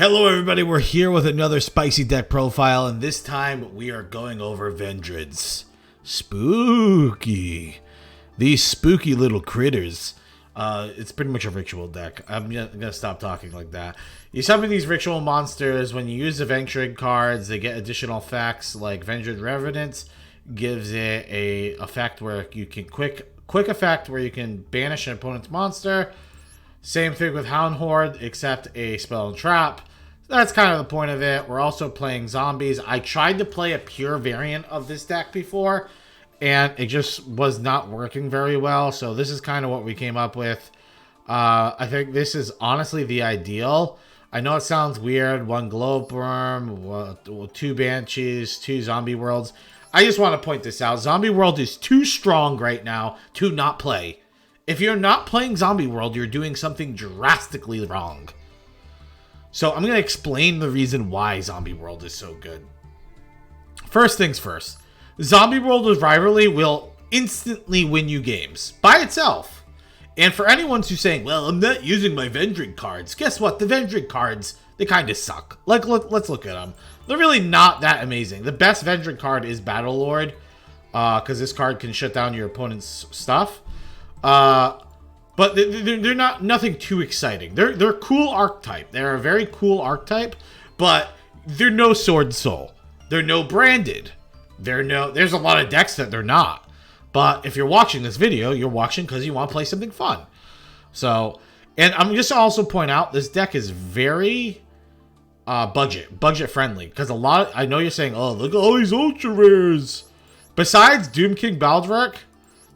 Hello everybody, we're here with another spicy deck profile, and this time we are going over Vendread's. Spooky. These spooky little critters. It's pretty much a ritual deck. I'm gonna stop talking like that. You summon these ritual monsters. When you use the Vendread cards, they get additional effects, like Vendread Revenant gives it a effect where you can quick effect where you can banish an opponent's monster. Same thing with Hound Horde, except a spell and trap. That's kind of the point of it. We're also playing zombies. I tried to play a pure variant of this deck before, and it just was not working very well. So this is kind of what we came up with. I think this is honestly the ideal. I know it sounds weird. 1 Glowworm, 2 Banshees, 2 Zombie Worlds. I just want to point this out. Zombie World is too strong right now to not play. If you're not playing Zombie World, you're doing something drastically wrong. So I'm going to explain the reason why Zombie World is so good. First things first. Zombie World with Rivalry will instantly win you games by itself. And for anyone who's saying, well, I'm not using my Vendread cards. Guess what? The Vendread cards, they kind of suck. Like, let's look at them. They're really not that amazing. The best Vendread card is Battle Lord. Because this card can shut down your opponent's stuff. But they're not nothing too exciting. They're cool archetype. They're a very cool archetype, but they're no Sword and Soul. They're no branded. There's a lot of decks that they're not. But if you're watching this video, you're watching because you want to play something fun. So, and I'm just also point out this deck is very budget friendly, because I know you're saying, oh, look at all these ultra rares. Besides Doom King Baldric,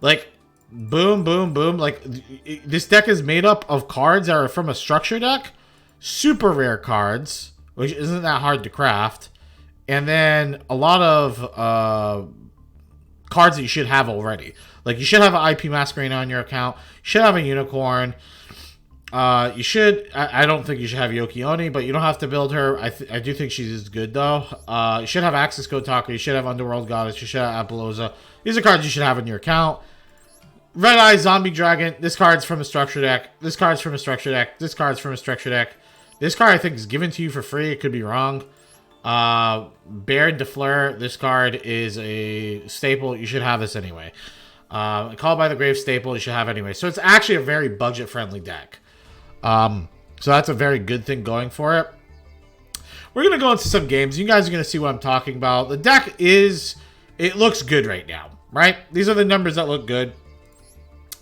like, boom, boom, boom. Like, this deck is made up of cards that are from a structure deck. Super rare cards, which isn't that hard to craft. And then a lot of cards that you should have already. Like, you should have an IP Masquerade on your account. You should have a Unicorn. You should... I don't think you should have Yugioh, but you don't have to build her. I do think she's good, though. You should have Access Code Talker. You should have Underworld Goddess. You should have Apollosa. These are cards you should have in your account. Red Eye Zombie Dragon. This card's from a structure deck. This card's from a structure deck. This card's from a structure deck. This card, I think, is given to you for free. It could be wrong. Baron de Fleur. This card is a staple. You should have this anyway. Called by the Grave staple. You should have anyway. So it's actually a very budget-friendly deck. So that's a very good thing going for it. We're going to go into some games. You guys are going to see what I'm talking about. The deck is... It looks good right now, right? These are the numbers that look good.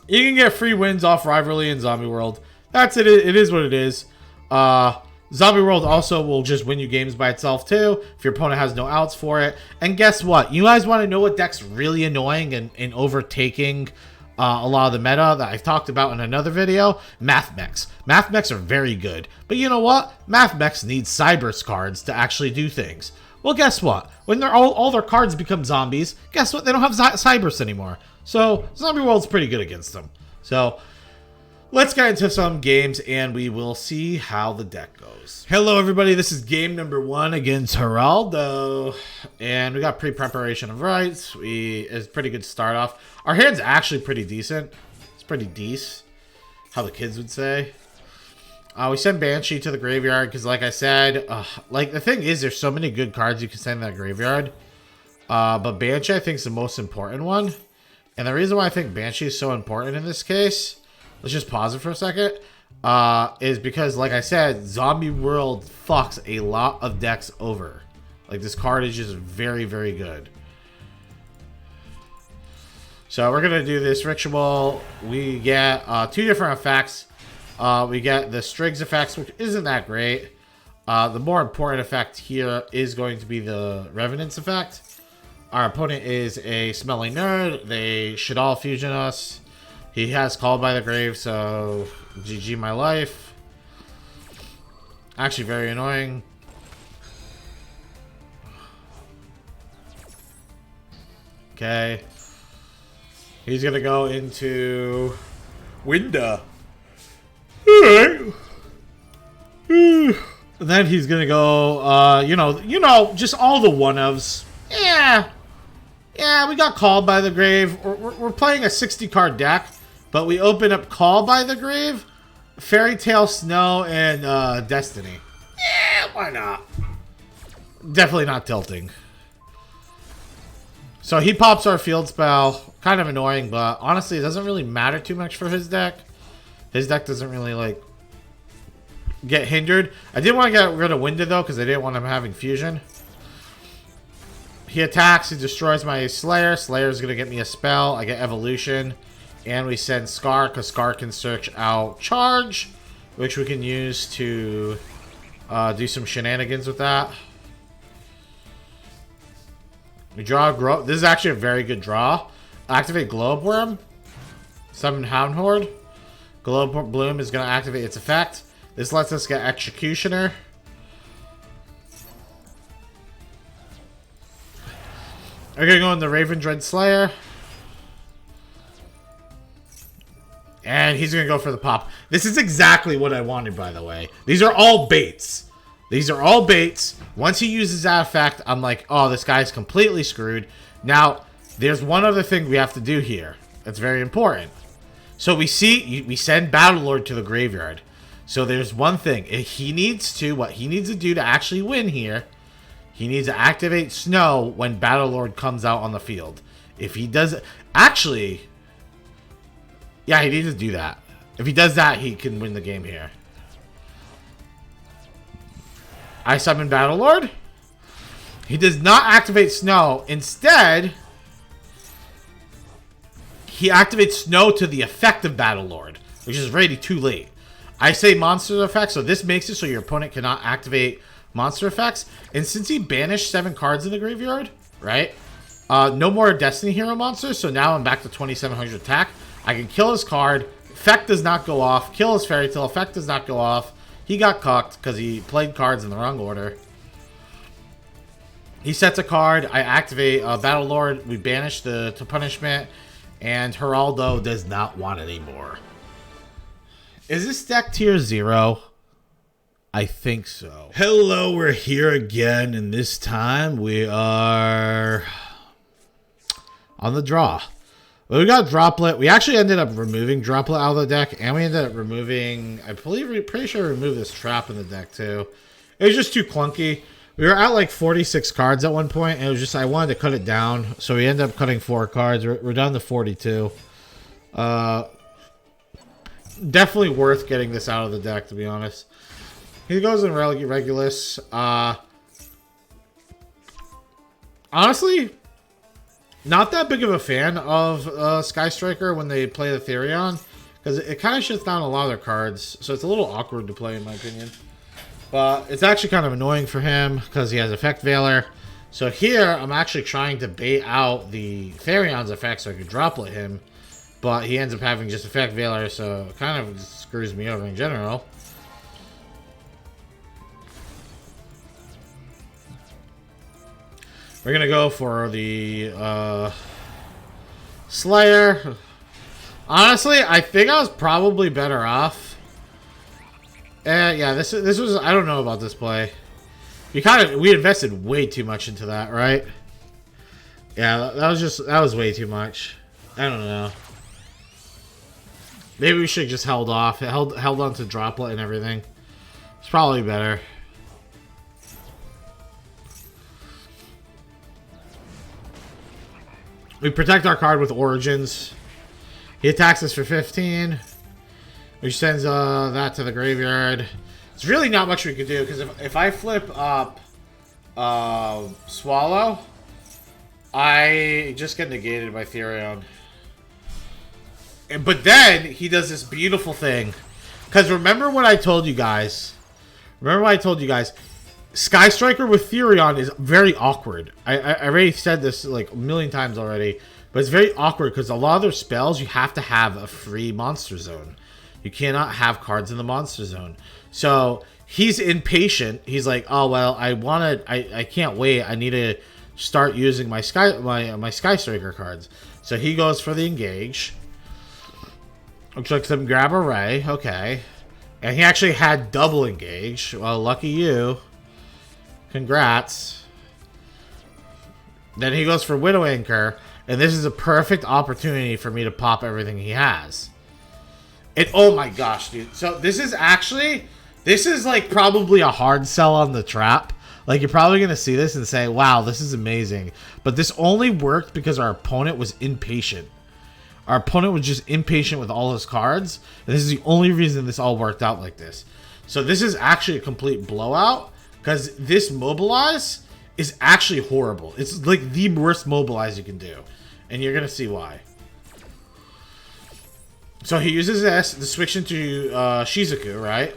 You can get free wins off Rivalry and Zombie World. That's it. It is what it is. Zombie World also will just win you games by itself too, if your opponent has no outs for it. And guess what? You guys want to know what deck's really annoying and overtaking a lot of the meta that I've talked about in another video? Math Mechs. Math Mechs are very good. But you know what? Math Mechs need Cybers cards to actually do things. Well, guess what? When they're all their cards become zombies, guess what? They don't have Cybers anymore. So, Zombie World's pretty good against them. So, let's get into some games, and we will see how the deck goes. Hello, everybody. This is game number 1 against Geraldo. And we got pre-preparation of rights. It's a pretty good start off. Our hand's actually pretty decent. It's pretty decent, how the kids would say. We send Banshee to the graveyard, because like I said, like the thing is, there's so many good cards you can send in that graveyard. But Banshee, I think, is the most important one. And the reason why I think Banshee is so important in this case, let's just pause it for a second, is because, like I said, Zombie World fucks a lot of decks over. Like, this card is just very, very good. So we're going to do this ritual. We get 2 different effects. We get the Strings effects, which isn't that great. The more important effect here is going to be the Revenance effect. Our opponent is a smelly nerd. They should all fusion us. He has Called by the Grave, so GG my life. Actually very annoying. Okay. He's gonna go into Winda. Alright. And then he's gonna go, you know, just all the one-ofs. Yeah, we got Called by the Grave. We're playing a 60-card deck, but we open up Call by the Grave, Fairy Tale Snow, and Destiny. Yeah, why not? Definitely not tilting. So he pops our field spell. Kind of annoying, but honestly, it doesn't really matter too much for his deck. His deck doesn't really, like, get hindered. I did want to get rid of Winded, though, because I didn't want him having fusion. He attacks. He destroys my Slayer. Slayer's going to get me a spell. I get Evolution. And we send Scar, because Scar can search out Charge, which we can use to do some shenanigans with that. We draw a Globe. This is actually a very good draw. Activate Globe Worm. Summon Hound Horde. Globe Bloom is going to activate its effect. This lets us get Executioner. We're going to go in the Vendread Slayer. And he's going to go for the pop. This is exactly what I wanted, by the way. These are all baits. These are all baits. Once he uses that effect, I'm like, oh, this guy's completely screwed. Now, there's one other thing we have to do here. That's very important. So we send Battlelord to the graveyard. So there's one thing. What he needs to do to actually win here, he needs to activate Snow when Battlelord comes out on the field. If he does... Actually... Yeah, he needs to do that. If he does that, he can win the game here. I summon Battlelord. He does not activate Snow. Instead, he activates Snow to the effect of Battlelord, which is already too late. I say monster effects, so this makes it so your opponent cannot activate monster effects. And since he banished 7 cards in the graveyard, right? No more Destiny Hero monsters, so now I'm back to 2700 attack. I can kill his card. Effect does not go off. Kill his Fairy Tale. Effect does not go off. He got cucked because he played cards in the wrong order. He sets a card. I activate Battlelord. We banish the punishment. And Geraldo does not want it anymore. Is this deck tier 0? I think so. Hello, we're here again. And this time we are on the draw. Well, we got Droplet. We actually ended up removing Droplet out of the deck. And we ended up removing... I believe... Pretty sure we removed this trap in the deck, too. It was just too clunky. We were at like 46 cards at one point. And it was just... I wanted to cut it down. So we ended up cutting 4 cards. We're down to 42. Definitely worth getting this out of the deck, to be honest. He goes in Regulus. Honestly... Not that big of a fan of Sky Striker when they play the Therion, because it kind of shuts down a lot of their cards, so it's a little awkward to play in my opinion. But it's actually kind of annoying for him because he has Effect Veiler. So here I'm actually trying to bait out the Therion's effect so I could Droplet him, but he ends up having just Effect Veiler, so it kind of screws me over in general. We're going to go for the Slayer. Honestly, I think I was probably better off. Yeah, this was... I don't know about this play. We invested way too much into that, right? Yeah, that was way too much. I don't know. Maybe we should have just held off. Held on to Droplet and everything. It's probably better. We protect our card with Origins. He attacks us for 15. Which sends that to the graveyard. It's really not much we could do, because if I flip up Swallow, I just get negated by Therion. But then he does this beautiful thing. Because remember what I told you guys. Sky Striker with Therion is very awkward. I already said this like a million times already. But it's very awkward because a lot of their spells, you have to have a free monster zone. You cannot have cards in the monster zone. So he's impatient. He's like, oh, well, I can't wait. I need to start using my Sky Striker cards. So he goes for the Engage. Looks like some Grab Array. Okay. And he actually had double Engage. Well, lucky you. Congrats. Then he goes for Widow Anchor. And this is a perfect opportunity for me to pop everything he has. And oh my gosh, dude. So this is actually This is like probably a hard sell on the trap. Like you're probably going to see this and say, wow, this is amazing. But this only worked because our opponent was impatient. Our opponent was just impatient with all his cards. And this is the only reason this all worked out like this. So this is actually a complete blowout. Because this mobilize is actually horrible. It's like the worst mobilize you can do. And you're going to see why. So he uses this to switch into Shizuku, right?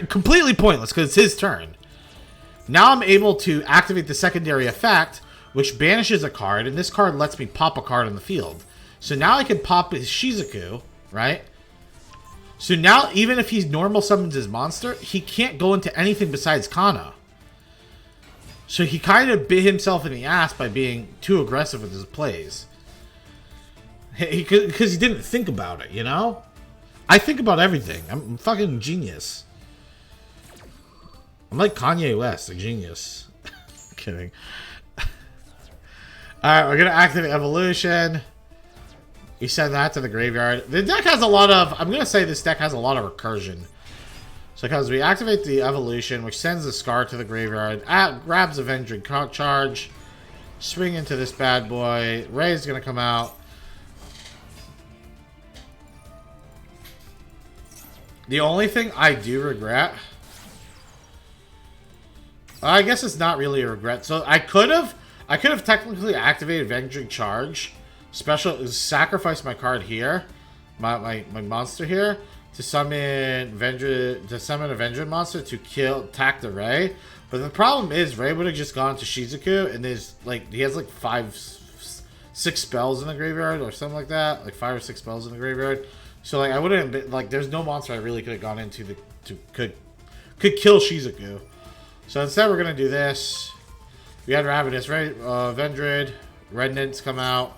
Completely pointless because it's his turn. Now I'm able to activate the secondary effect, which banishes a card, and this card lets me pop a card on the field. So now I can pop his Shizuku, right? So now, even if he normal summons his monster, he can't go into anything besides Kana. So he kind of bit himself in the ass by being too aggressive with his plays. Because he didn't think about it, you know? I think about everything. I'm fucking genius. I'm like Kanye West, a genius. Kidding. Alright, we're going to activate Evolution. We send that to the graveyard. The deck has a lot of... I'm going to say this deck has a lot of recursion. So because we activate the Evolution, which sends the Scar to the graveyard, grabs a Vendread charge, swing into this bad boy. Ray's going to come out. The only thing I do regret... I guess it's not really a regret. So I could have technically activated Vendread charge. Sacrifice my card here. My monster here. To summon a Vendread monster to attack the Ray. But the problem is Ray would have just gone to Shizuku and there's like he has like 6 spells in the graveyard or something like that. Like 5 or 6 spells in the graveyard. So like I wouldn't have been, like there's no monster I really could have gone into could kill Shizuku. So instead we're gonna do this. We had Ravenous, right? Vendread, Remnants come out.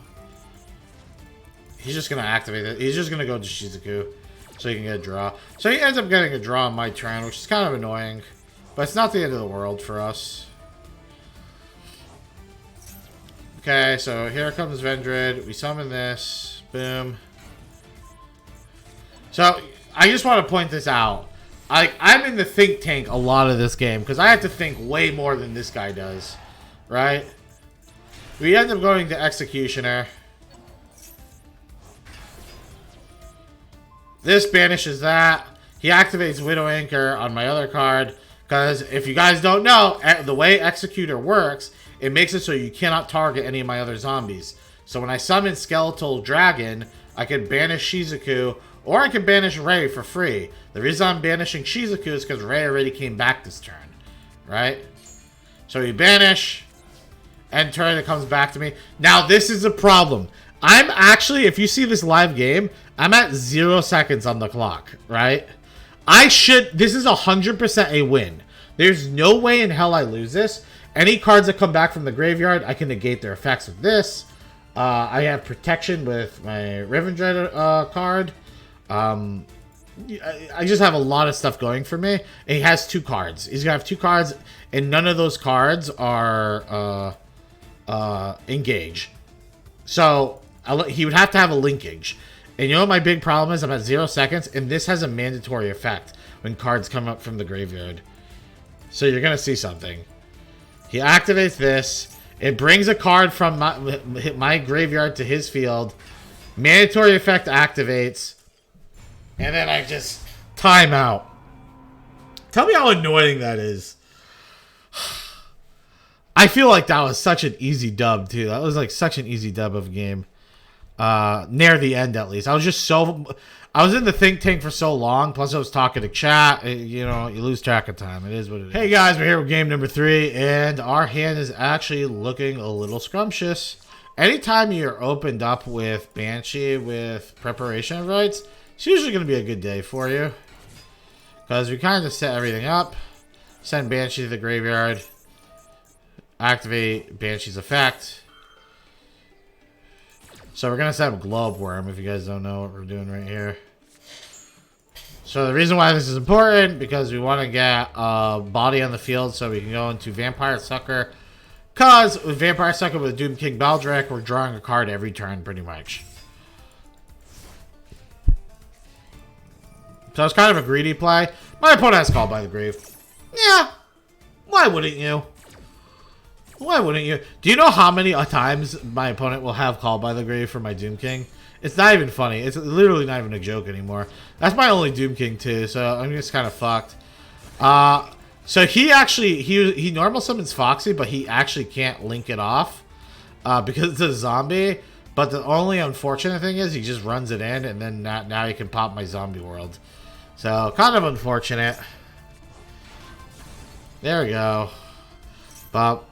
He's just gonna activate it. He's just gonna go to Shizuku so he can get a draw. So he ends up getting a draw on my turn, which is kind of annoying. But it's not the end of the world for us. Okay, so here comes Vendread. We summon this. Boom. So, I just want to point this out. I'm in the think tank a lot of this game, because I have to think way more than this guy does. Right? We end up going to Executioner. This banishes that. He activates Widow Anchor on my other card, because if you guys don't know, the way Executor works, it makes it so you cannot target any of my other zombies. So when I summon Skeletal Dragon, I can banish Shizuku, or I can banish Ray for free. The reason I'm banishing Shizuku is because Ray already came back this turn. Right? So you banish. End turn, it comes back to me. Now, this is a problem. I'm actually, if you see this live game, I'm at 0 seconds on the clock. Right? This is 100% a win. There's no way in hell I lose this. Any cards that come back from the graveyard, I can negate their effects with this. I have protection with my Vendread card. I just have a lot of stuff going for me. And he has 2 cards. He's gonna have 2 cards, and none of those cards are engage. So he would have to have a linkage. And you know what my big problem is? I'm at 0 seconds, and this has a mandatory effect when cards come up from the graveyard. So you're gonna see something. He activates this. It brings a card from my graveyard to his field. Mandatory effect activates. And then I just time out. Tell me how annoying that is. I feel like that was such an easy dub, too. That was like such an easy dub of a game. Near the end, at least. I was in the think tank for so long. Plus, I was talking to chat. You know, you lose track of time. It is what it is. Hey, guys. We're here with game number 3. And our hand is actually looking a little scrumptious. Anytime you're opened up with Banshee with preparation of rights, it's usually going to be a good day for you. Because we kind of set everything up. Send Banshee to the graveyard. Activate Banshee's effect. So we're going to set up Globe Worm, if you guys don't know what we're doing right here. So the reason why this is important, because we want to get a body on the field so we can go into Vampire Sucker. Because with Vampire Sucker with Doom King Baldric, we're drawing a card every turn pretty much. So it's kind of a greedy play. My opponent has Called by the Grave. Yeah. Why wouldn't you? Why wouldn't you? Do you know how many times my opponent will have Called by the Grave for my Doom King? It's not even funny. It's literally not even a joke anymore. That's my only Doom King too, so I'm just kind of fucked. So he actually, he normal summons Foxy, but he actually can't link it off because it's a zombie. But the only unfortunate thing is he just runs it in, and then now he can pop my zombie world. So, kind of unfortunate. There we go. But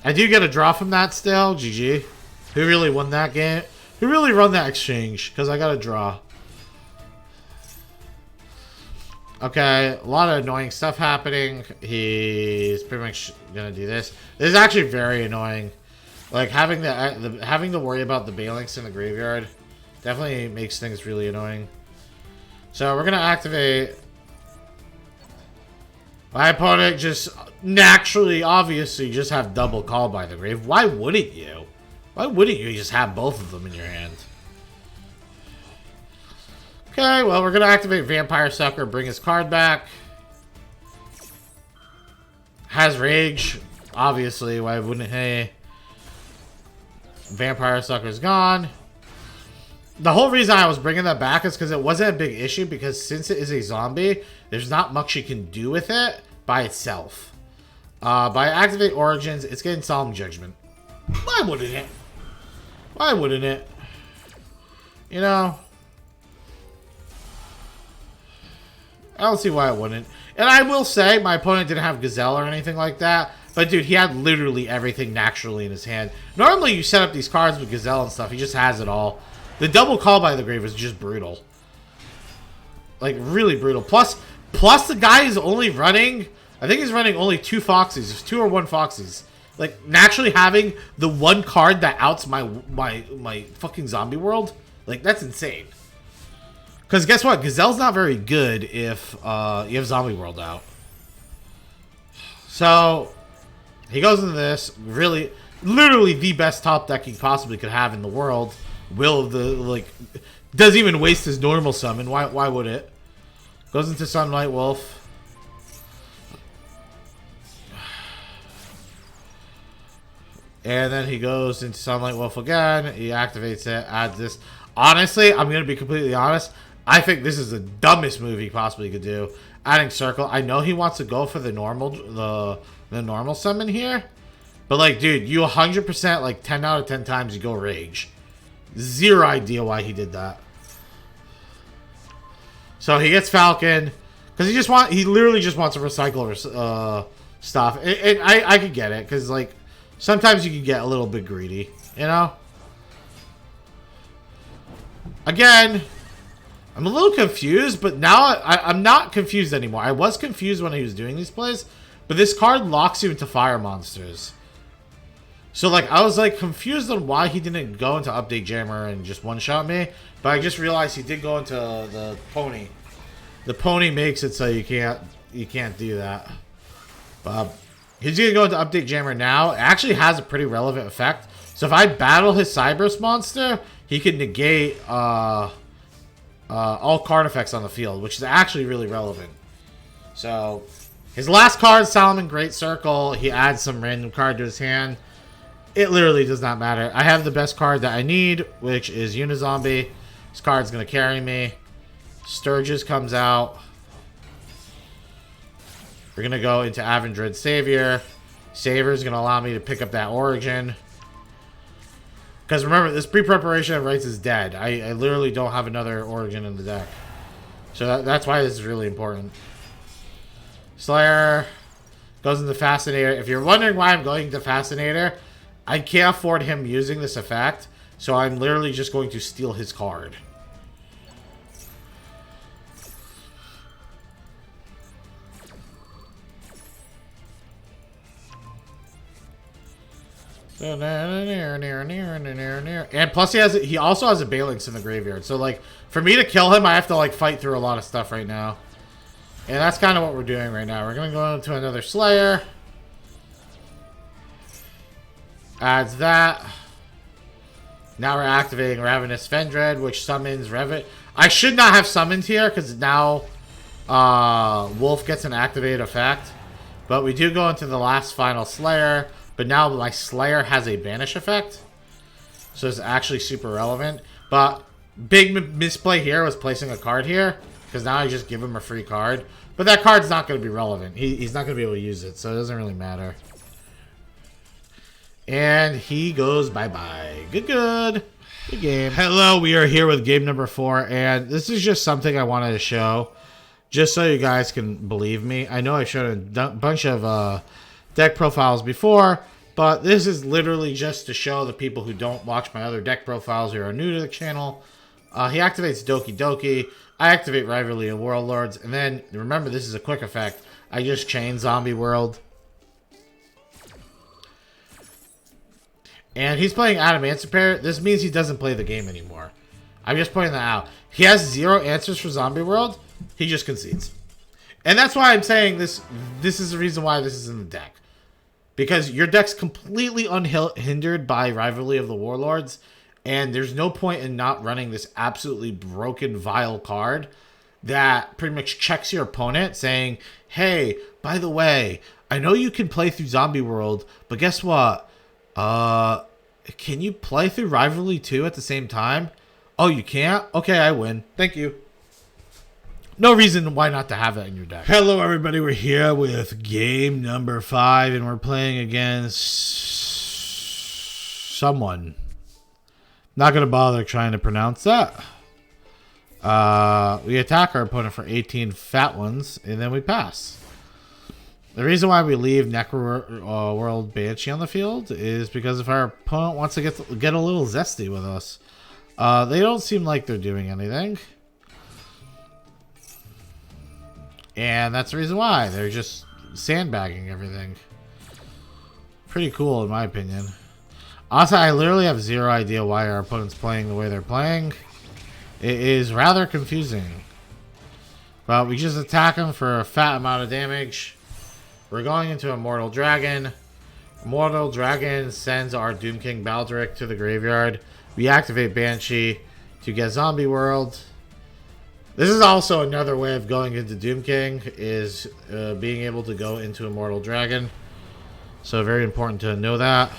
I do get a draw from that still. GG. Who really won that game? Who really run that exchange? Because I got a draw. Okay, a lot of annoying stuff happening. He's pretty much gonna do this. This is actually very annoying. Like having having to worry about the Balinks in the graveyard definitely makes things really annoying. So we're gonna activate. My opponent just naturally, obviously, just have double Call by the Grave. Why wouldn't you? Why wouldn't you just have both of them in your hand? Okay, well, we're going to activate Vampire Sucker, bring his card back. Has Rage, obviously, why wouldn't he? Vampire Sucker's gone. The whole reason I was bringing that back is because it wasn't a big issue, because since it is a zombie, there's not much you can do with it by itself. By Activate Origins, it's getting Solemn Judgment. Why wouldn't it? Why wouldn't it? You know? I don't see why it wouldn't. And I will say, my opponent didn't have Gazelle or anything like that. But dude, he had literally everything naturally in his hand. Normally you set up these cards with Gazelle and stuff. He just has it all. The double Call by the Grave is just brutal. Like, really brutal. Plus the guy is only running... I think he's running only 2 Foxies. There's 2 or 1 Foxies. Like, naturally having the one card that outs my fucking zombie world. Like, that's insane. Because guess what? Gazelle's not very good if you have Zombie World out. So, he goes into this. Really, literally the best top deck he possibly could have in the world. Will of the, like, doesn't even waste his normal summon. Why would it? Goes into Sunlight Wolf. And then he goes into Sunlight Wolf again. He activates it, adds this. Honestly, I'm going to be completely honest. I think this is the dumbest move he possibly could do. Adding Circle. I know he wants to go for the normal normal summon here. But like, dude, you 100%, like 10 out of 10 times you go Rage. Zero idea why he did that. So he gets Falcon. Because he literally just wants to recycle stuff. And I could get it. Because like, sometimes you can get a little bit greedy. You know? Again... I'm a little confused, but now I'm not confused anymore. I was confused when he was doing these plays, but this card locks you into fire monsters. So, like, I was, like, confused on why he didn't go into Update Jammer and just one-shot me, but I just realized he did go into the Pony. The Pony makes it so you can't do that. But he's going to go into Update Jammer now. It actually has a pretty relevant effect. So if I battle his Cyberse monster, he can negate... all card effects on the field, which is actually really relevant. So, his last card, Solomon Great Circle, he adds some random card to his hand. It literally does not matter. I have the best card that I need, which is Unizombie. This card's going to carry me. Sturgis comes out. We're going to go into Vendread Savior. Savior is going to allow me to pick up that Origin. Because remember, this pre-preparation of Rights is dead. I literally don't have another Origin in the deck. So that's why this is really important. Slayer goes into Fascinator. If you're wondering why I'm going to Fascinator, I can't afford him using this effect. So I'm literally just going to steal his card. And plus he also has a Balinks in the graveyard. So like for me to kill him, I have to like fight through a lot of stuff right now. And that's kind of what we're doing right now. We're gonna go into another Slayer. Adds that. Now we're activating Ravenous Vendread, which summons Revit. I should not have summoned here because now Wolf gets an activated effect. But we do go into the last final Slayer. But now my Slayer has a banish effect. So it's actually super relevant. But big misplay here was placing a card here. Because now I just give him a free card. But that card's not going to be relevant. He's not going to be able to use it. So it doesn't really matter. And he goes bye-bye. Good. Good game. Hello, we are here with game number 4. And this is just something I wanted to show. Just so you guys can believe me. I know I showed a bunch of deck profiles before. But this is literally just to show the people who don't watch my other deck profiles or are new to the channel. He activates Doki Doki. I activate Rivalry of Warlords. And then, remember, this is a quick effect. I just chain Zombie World. And he's playing Adamancipator. This means he doesn't play the game anymore. I'm just pointing that out. He has 0 answers for Zombie World. He just concedes. And that's why I'm saying this. This is the reason why this is in the deck. Because your deck's completely unhindered by Rivalry of the Warlords. And there's no point in not running this absolutely broken, vile card that pretty much checks your opponent saying, hey, by the way, I know you can play through Zombie World, but guess what? Can you play through Rivalry 2 at the same time? Oh, you can't? Okay, I win. Thank you. No reason why not to have that in your deck. Hello, everybody. We're here with game number 5, and we're playing against someone. Not going to bother trying to pronounce that. We attack our opponent for 18 fat ones, and then we pass. The reason why we leave Necroworld Banshee on the field is because if our opponent wants to get a little zesty with us. They don't seem like they're doing anything. And that's the reason why. They're just sandbagging everything. Pretty cool in my opinion. Also, I literally have 0 idea why our opponent's playing the way they're playing. It is rather confusing. But we just attack them for a fat amount of damage. We're going into Immortal Dragon. Immortal Dragon sends our Doom King Baldric to the graveyard. We activate Banshee to get Zombie World. This is also another way of going into Doom King, is being able to go into Immortal Dragon. So very important to know that.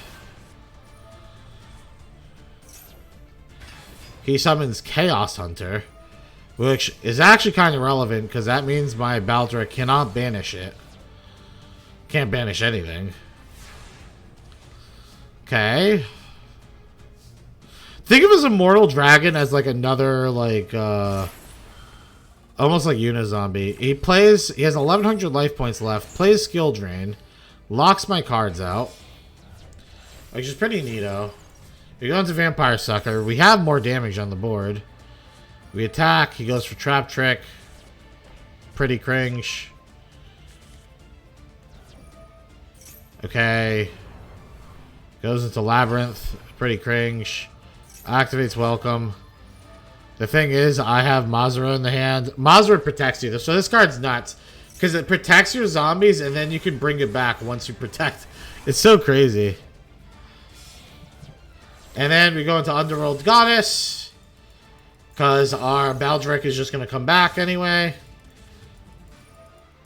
He summons Chaos Hunter, which is actually kind of relevant because that means my Baldric cannot banish it. Can't banish anything. Okay. Think of his Immortal Dragon as like another, like, almost like Unizombie. He has 1100 life points left, plays Skill Drain, locks my cards out, which is pretty neato. We go into Vampire Sucker. We have more damage on the board. We attack. He goes for Trap Trick. Pretty cringe. Okay. Goes into Labyrinth. Pretty cringe. Activates Welcome. The thing is, I have Mazra in the hand. Mazra protects you. So this card's nuts. Because it protects your zombies, and then you can bring it back once you protect. It's so crazy. And then we go into Underworld Goddess. Because our Baldric is just going to come back anyway.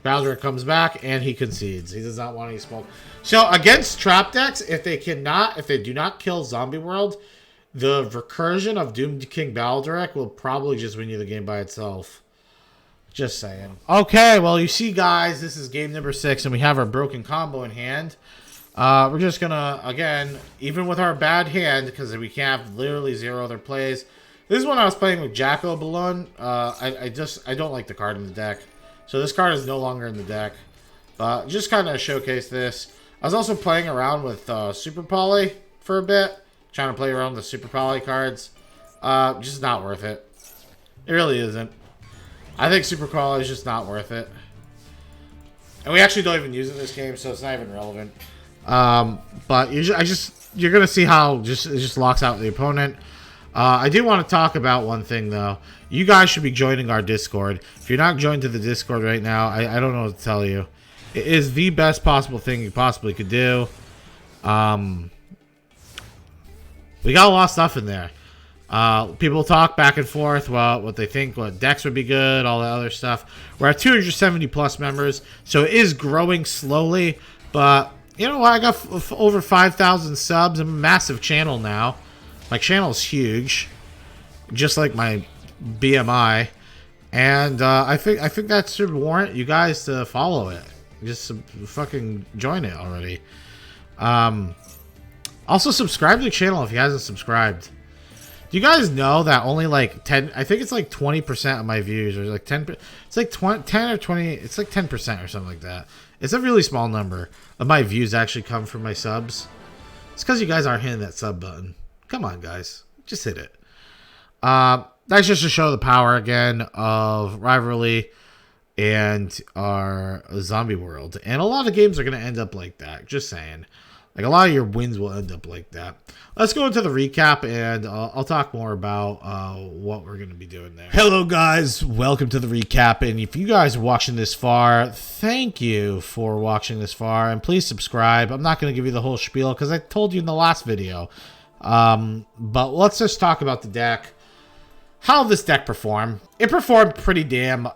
Baldric comes back, and he concedes. He does not want any smoke. So, against trap decks, if they do not kill Zombie World, the recursion of Doom King Baldric will probably just win you the game by itself. Just saying. Okay, well, you see, guys, this is game number 6, and we have our broken combo in hand. We're just gonna, again, even with our bad hand, because we can't have literally 0 other plays. This is when I was playing with Jacko Balloon. I don't like the card in the deck. So this card is no longer in the deck. But just kind of showcase this. I was also playing around with Super Poly for a bit. Trying to play around with the Super Poly cards. Just not worth it. It really isn't. I think Super Poly is just not worth it. And we actually don't even use it in this game, so it's not even relevant. But you're gonna see how it just locks out the opponent. I do want to talk about one thing though. You guys should be joining our Discord. If you're not joined to the Discord right now, I don't know what to tell you. It is the best possible thing you possibly could do. We got a lot of stuff in there. People talk back and forth about what they think, what decks would be good, all that other stuff. We're at 270 plus members, so it is growing slowly. But you know what? I got over 5,000 subs. I'm a massive channel now. My channel's huge, just like my BMI, and I think that should warrant you guys to follow it. Just fucking join it already. Also subscribe to the channel if you hasn't subscribed. Do you guys know that only like 10? I think it's like 20% of my views, or like 10. It's like 10 or 20. It's like 10% or something like that. It's a really small number of my views actually come from my subs. It's because you guys aren't hitting that sub button. Come on, guys, just hit it. That's just to show the power again of Rivalry and our zombie world. And a lot of games are going to end up like that. Just saying. Like, a lot of your wins will end up like that. Let's go into the recap, and I'll talk more about what we're going to be doing there. Hello, guys. Welcome to the recap. And if you guys are watching this far, thank you for watching this far. And please subscribe. I'm not going to give you the whole spiel because I told you in the last video. But let's just talk about the deck. How this deck performed. It performed pretty damn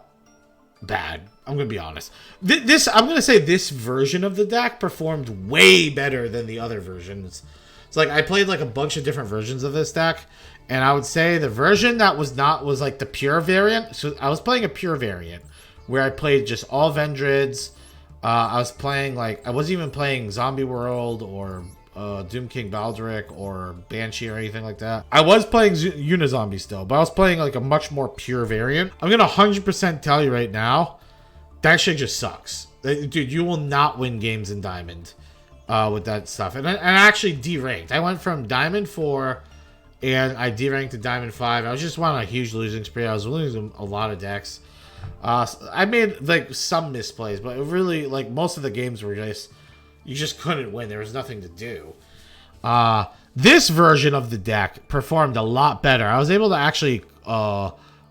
bad. I'm going to be honest. I'm going to say this version of the deck performed way better than the other versions. It's like I played like a bunch of different versions of this deck, and I would say the version that was like the pure variant. So I was playing a pure variant where I played just all Vendreads. I was playing like, I wasn't even playing Zombie World or Doom King Baldric or Banshee or anything like that. I was playing Unizombie still, but I was playing like a much more pure variant. I'm going to 100% tell you right now, that shit just sucks. Dude, you will not win games in Diamond with that stuff. And I actually deranked. I went from Diamond 4 and I deranked to Diamond 5. I was just on a huge losing spree. I was losing a lot of decks. I made like some misplays, but it really, like, most of the games were just, you just couldn't win. There was nothing to do. This version of the deck performed a lot better. I was able to actually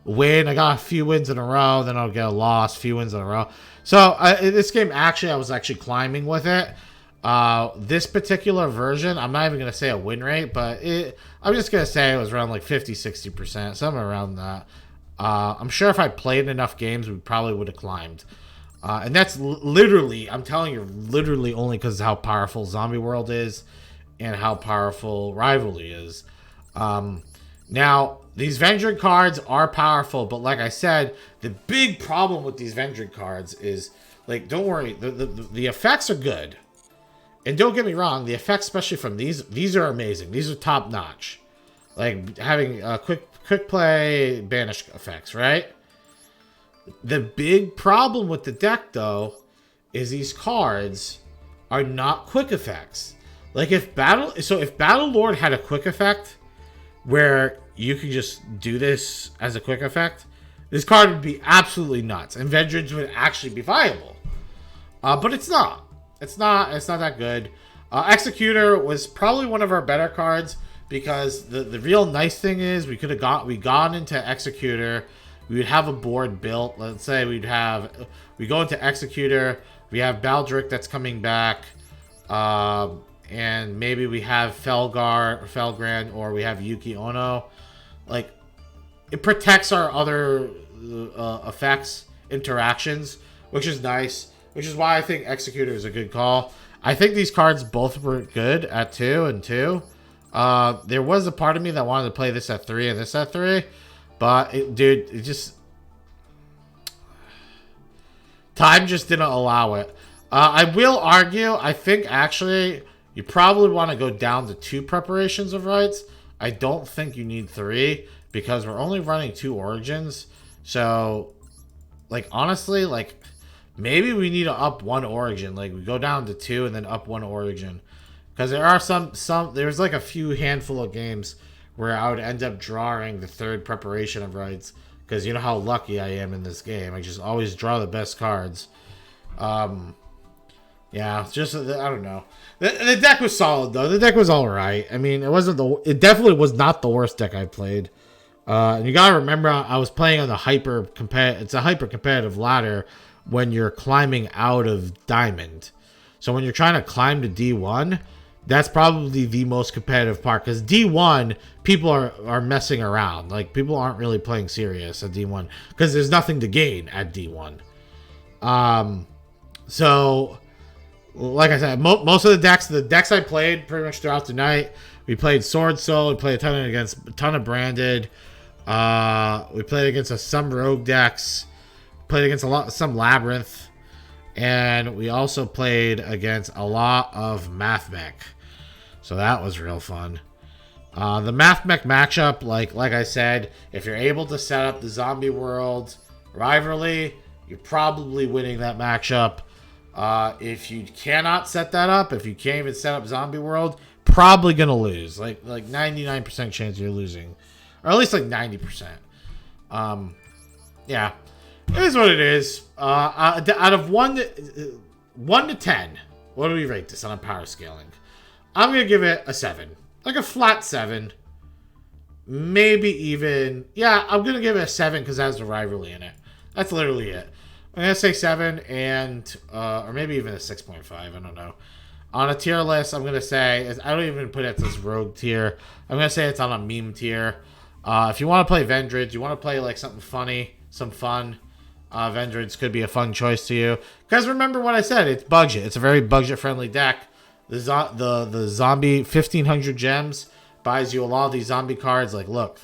win. I got a few wins in a row, then I'll get a loss, few wins in a row. So in this game, actually, I was actually climbing with it. This particular version, I'm not even going to say a win rate, but I'm just going to say it was around like 50-60%, somewhere around that. I'm sure if I played enough games, we probably would have climbed. And that's literally, I'm telling you, literally only because of how powerful Zombie World is and how powerful Rivalry is. Now, these Vendread cards are powerful, but like I said, the big problem with these Vendread cards is, like, don't worry, the effects are good. And don't get me wrong, the effects, especially from these are amazing. These are top notch. Like having quick play, banish effects, right? The big problem with the deck, though, is these cards are not quick effects. Like if Battle Lord had a quick effect where you can just do this as a quick effect, this card would be absolutely nuts, and Vendreads would actually be viable. But it's not. It's not that good. Executor was probably one of our better cards because the real nice thing is we gone into Executor. We would have a board built. Let's say we go into Executor. We have Baldric that's coming back, and maybe we have Felgrand, or we have Yuki Ono. Like, it protects our other effects, interactions, which is nice. Which is why I think Executor is a good call. I think these cards both were good at 2 and 2. There was a part of me that wanted to play this at 3 and this at 3. But, it just... time just didn't allow it. I will argue, I think actually you probably want to go down to 2 preparations of rights. I don't think you need 3 because we're only running 2 origins. So, like, honestly, like... maybe we need to up 1 origin. Like, we go down to 2 and then up 1 origin. Because there are there's like a few handful of games where I would end up drawing the 3rd preparation of rights. Because you know how lucky I am in this game. I just always draw the best cards. Yeah, just, I don't know. The deck was solid, though. The deck was alright. I mean, it definitely was not the worst deck I played. And you gotta remember, I was playing on it's a hyper competitive ladder when you're climbing out of Diamond. So when you're trying to climb to D1, That's probably the most competitive part, because D1 people are messing around. Like, people aren't really playing serious at D1 because there's nothing to gain at D1. So like I said, most of the decks I played pretty much throughout the night. We played Sword Soul. We played a ton of Branded. We played against some Rogue decks. Played against some Labyrinth, and we also played against a lot of Mathmech. So that was real fun. The Mathmech matchup, like I said, if you're able to set up the Zombie World rivalry, you're probably winning that matchup. If you cannot set that up, if you can't even set up Zombie World, probably gonna lose. Like 99% chance you're losing, or at least like 90%. Yeah, it is what it is. Out of 1 to 10, what do we rate this on a power scaling? I'm gonna give it a 7, like a flat 7, maybe even. Yeah, I'm gonna give it a 7 because it has the rivalry in it. That's literally it. I'm gonna say 7 and or maybe even a 6.5. I don't know. On a tier list, I'm gonna say I don't even put it as this rogue tier. I'm gonna say it's on a meme tier. If you want to play Vendread, you want to play like something funny, some fun. Vendreads could be a fun choice to you. Because remember what I said, it's budget. It's a very budget-friendly deck. The zombie 1,500 gems buys you a lot of these zombie cards. Like, look,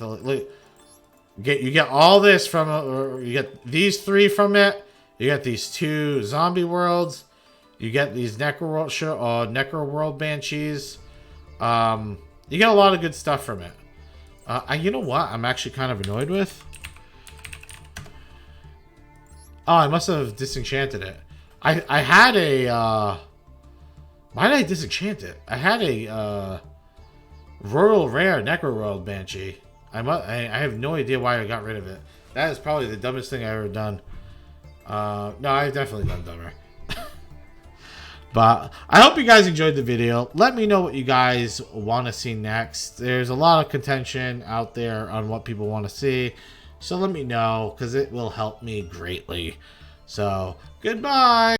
you get all this from, or you get these 3 from it. You get these 2 zombie worlds. You get these Necro World Banshees. You get a lot of good stuff from it. You know what? I'm actually kind of annoyed with. Oh, I must have disenchanted it. I had a. Why did I disenchant it? I had a Royal Rare Necro World Banshee. I have no idea why I got rid of it. That is probably the dumbest thing I've ever done. No, I've definitely done dumber. But I hope you guys enjoyed the video. Let me know what you guys want to see next. There's a lot of contention out there on what people want to see. So let me know, because it will help me greatly. So, goodbye.